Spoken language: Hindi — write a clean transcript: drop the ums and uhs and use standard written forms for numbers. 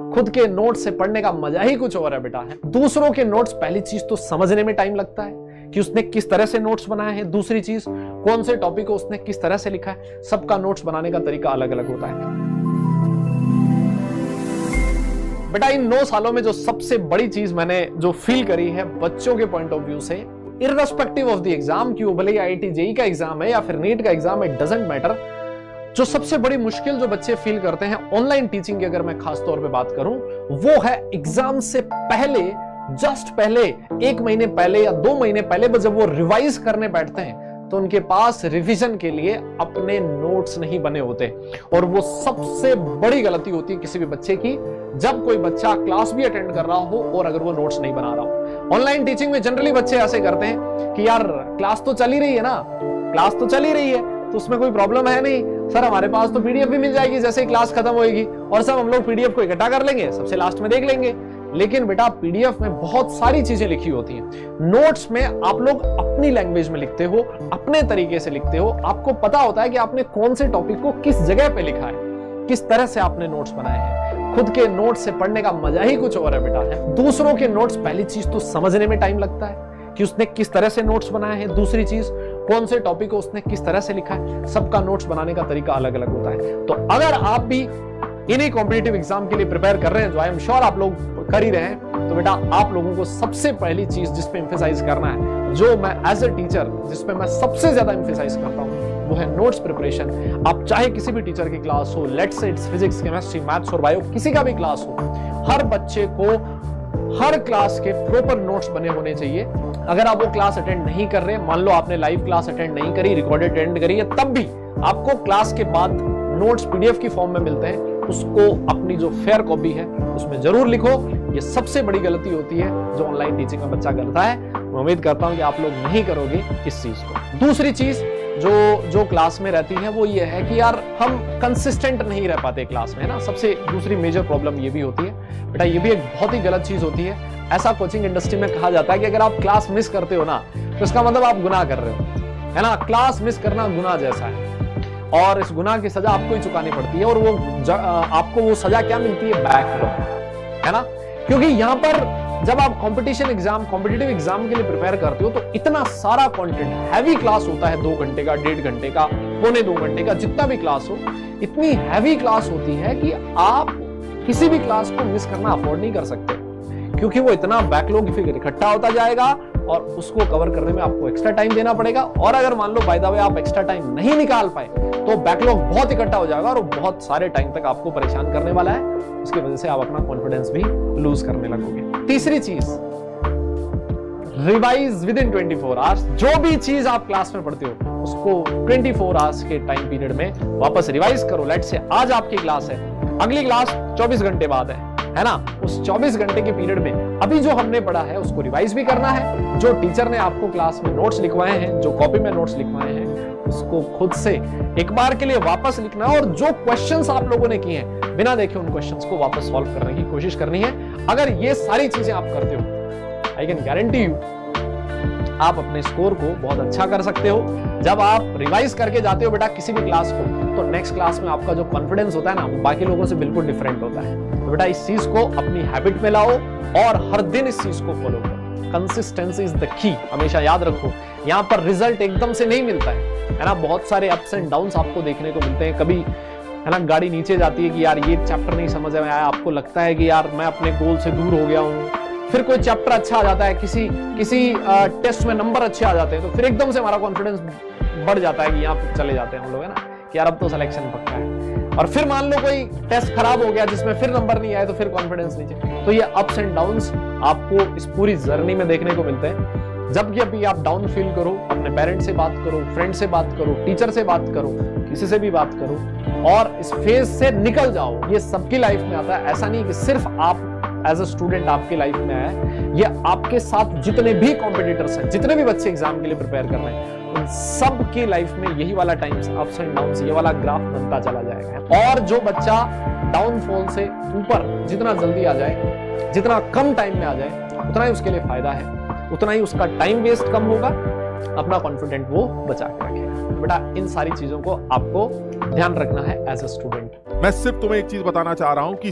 खुद के नोट्स से पढ़ने का मजा ही कुछ और है बेटा। है दूसरों के नोट्स, पहली चीज तो समझने में टाइम लगता है कि उसने किस तरह से नोट्स बनाए हैं। दूसरी चीज, कौन से टॉपिक को उसने किस तरह से लिखा है। सबका नोट्स बनाने का तरीका अलग अलग होता है बेटा। इन 9 सालों में जो सबसे बड़ी चीज मैंने जो फील करी है बच्चों के पॉइंट ऑफ व्यू से, इररेस्पेक्टिव ऑफ द एग्जाम, कि वो भले आईआईटी जेईई का एग्जाम है या फिर नीट का एग्जाम है, इट डजंट मैटर। जो सबसे बड़ी मुश्किल जो बच्चे फील करते हैं ऑनलाइन टीचिंग की, अगर मैं खास तौर पे बात करूं, वो है एग्जाम से पहले, जस्ट पहले 1 महीने पहले या 2 महीने पहले जब वो रिवाइज करने बैठते हैं तो उनके पास रिवीजन के लिए अपने नोट्स नहीं बने होते। और वो सबसे बड़ी गलती होती है किसी भी बच्चे की, जब कोई बच्चा क्लास भी अटेंड कर रहा हो और अगर वो नोट्स नहीं बना रहा हो। ऑनलाइन टीचिंग में जनरली बच्चे ऐसे करते हैं कि यार क्लास तो चल ही रही है ना, क्लास तो चल ही रही है तो उसमें कोई प्रॉब्लम है नहीं सर, हमारे पास तो पीडीएफ भी मिल जाएगी जैसे ही क्लास खत्म होगी, और सब हम लोग पीडीएफ को इकट्ठा कर लेंगे, सबसे लास्ट में देख लेंगे। लेकिन बेटा पीडीएफ में बहुत सारी चीजें लिखी होती हैं। नोट्स में आप लोग अपनी लैंग्वेज में लिखते हो, अपने तरीके से लिखते हो। आपको पता होता है कि आपने कौन से टॉपिक को किस जगह पे लिखा है, किस तरह से आपने नोट्स बनाए हैं। खुद के नोट्स से पढ़ने का मजा ही कुछ और है बेटा। है दूसरों के नोट्स, पहली चीज तो समझने में टाइम लगता है कि उसने किस तरह से नोट्स बनाए हैं। दूसरी चीज, कौन से टॉपिक को उसने किस तरह से लिखा है। सबका नोट्स बनाने का तरीका अलग अलग होता है। तो अगर आप भी इन्हीं कॉम्पिटिटिव एग्जाम के लिए प्रिपेयर कर रहे हैं, जो आई एम श्योर आप लोग कर ही रहे हैं, तो बेटा आप लोगों को सबसे पहली चीज जिस पे एम्फेसाइज करना है, जो मैं एज अ टीचर जिस पे मैं सबसे ज्यादा एम्फेसाइज करता हूं, वो है नोट्स प्रिपरेशन। आप चाहे किसी भी टीचर की क्लास हो, let's say it's physics, chemistry, maths और बायो, किसी का भी क्लास हो, हर बच्चे को हर क्लास के प्रॉपर नोट्स बने होने चाहिए। अगर आप वो क्लास अटेंड नहीं कर रहे, मान लो आपने लाइव क्लास अटेंड नहीं करी, रिकॉर्डेड अटेंड करी है, तब भी आपको क्लास के बाद नोट्स पीडीएफ की फॉर्म में मिलते हैं, उसको अपनी जो फेयर कॉपी है उसमें जरूर लिखो। ये सबसे बड़ी गलती होती है जो ऑनलाइन टीचिंग में बच्चा करता है। मैं उम्मीद करता हूं कि आप लोग नहीं करोगे इस चीज को। दूसरी चीज जो क्लास में रहती है वो ये है कि यार हम कंसिस्टेंट नहीं रह पाते क्लास में, है ना। सबसे दूसरी मेजर प्रॉब्लम ये भी होती है बेटा, ये भी एक बहुत ही गलत चीज होती है। ऐसा कोचिंग इंडस्ट्री में कहा जाता है कि अगर आप क्लास मिस करते हो ना, तो इसका मतलब आप गुनाह कर रहे हो, है ना। क्लास मिस करना गुनाह जैसा है और इस गुनाह की सजा आपको ही चुकानी पड़ती है। और वो आपको वो सजा क्या मिलती है, बैक, है ना। क्योंकि यहां पर जब आप कॉम्पिटिटिव एग्जाम के लिए प्रिपेयर करते हो तो इतना सारा कंटेंट, हैवी क्लास होता है, 2 घंटे का, 1.5 घंटे का, 1.25 घंटे का, जितना भी क्लास हो, इतनी हैवी क्लास होती है कि आप किसी भी क्लास को मिस करना अफोर्ड नहीं कर सकते, क्योंकि वो इतना बैकलॉग फिगर इकट्ठा होता जाएगा और उसको कवर करने में आपको एक्स्ट्रा टाइम देना पड़ेगा। और अगर मान लो बाय द वे आप एक्स्ट्रा टाइम नहीं निकाल पाए तो बैकलॉग बहुत इकट्ठा हो जाएगा और बहुत सारे टाइम तक आपको परेशान करने वाला है। इसकी वजह से आप अपना कॉन्फिडेंस भी लूज करने लगोगे। तीसरी चीज, रिवाइज विद इन 24 आवर्स। जो भी चीज आप क्लास में पढ़ते हो उसको 24 आवर्स के टाइम पीरियड में वापस रिवाइज करो। लेट्स से आज आपकी क्लास है, अगली क्लास 24 घंटे बाद है ना। उस 24 घंटे के पीरियड में अभी जो हमने पढ़ा है उसको रिवाइज भी करना है। जो टीचर ने आपको क्लास में नोट्स लिखवाए हैं, जो कॉपी में नोट्स लिखवाए हैं, उसको खुद से एक बार के लिए वापस लिखना है। और जो क्वेश्चंस आप लोगों ने किए हैं, बिना देखे उन क्वेश्चंस को वापस सॉल्व करने की कोशिश करनी है। अगर ये सारी चीजें आप करते हो, आई कैन गारंटी यू आप अपने स्कोर को बहुत अच्छा कर सकते हो। जब आप रिवाइज करके जाते हो बेटा किसी भी क्लास को, तो नेक्स्ट क्लास में आपका जो कॉन्फिडेंस होता है ना, वो बाकी लोगों से बिल्कुल डिफरेंट होता है। तो बेटा इस चीज को अपनी हैबिट में लाओ और हर दिन इस चीज को फॉलो करो। कंसिस्टेंसी इज द की, हमेशा याद रखो। यहाँ पर रिजल्ट एकदम से नहीं मिलता है ना। बहुत सारे अप्स एंड डाउन्स आपको देखने को मिलते हैं। कभी है ना गाड़ी नीचे जाती है कि यार ये चैप्टर नहीं समझ में आया, आपको लगता है कि यार मैं अपने गोल से दूर हो गया हूँ। फिर कोई चैप्टर अच्छा आ जाता है, किसी टेस्ट में नंबर अच्छे आ जाते हैं, तो फिर एकदम से हमारा कॉन्फिडेंस बढ़ जाता है कि यहाँ पे चले जाते हैं हम लोग, है ना, कि यार अब तो सिलेक्शन पक्का है। और फिर मान लो कोई टेस्ट खराब हो गया जिसमें फिर नंबर नहीं आए, तो फिर कॉन्फिडेंस नीचे। तो ये अप्स एंड डाउन्स आपको इस पूरी जर्नी में देखने को मिलते हैं। जब भी आप डाउन फील करो, अपने पेरेंट्स से बात करो, फ्रेंड से बात करो, टीचर से बात करो, किसी से भी बात करो और इस फेज से निकल जाओ। ये सबकी लाइफ में आता है, ऐसा नहीं कि सिर्फ आप एज अ स्टूडेंट आपकी लाइफ में आया है। ये आपके साथ जितने भी कॉम्पिटिटर्स हैं, जितने भी बच्चे एग्जाम के लिए प्रिपेयर कर रहे हैं, उन सब की लाइफ में यही वाला टाइम्स, अप्स एंड डाउन्स, ये वाला ग्राफ बनता चला जाएगा। और जो बच्चा डाउनफॉल से ऊपर जितना जल्दी आ जाए, जितना कम टाइम में आ जाए, उतना ही उसके लिए फायदा है, उतना ही उसका टाइम वेस्ट कम होगा, अपना कॉन्फिडेंट वो बचा के रखेगा। तो बेटा इन सारी चीजों को आपको ध्यान रखना है एज अ स्टूडेंट। मैं सिर्फ तुम्हें एक चीज बताना चाह रहा हूं कि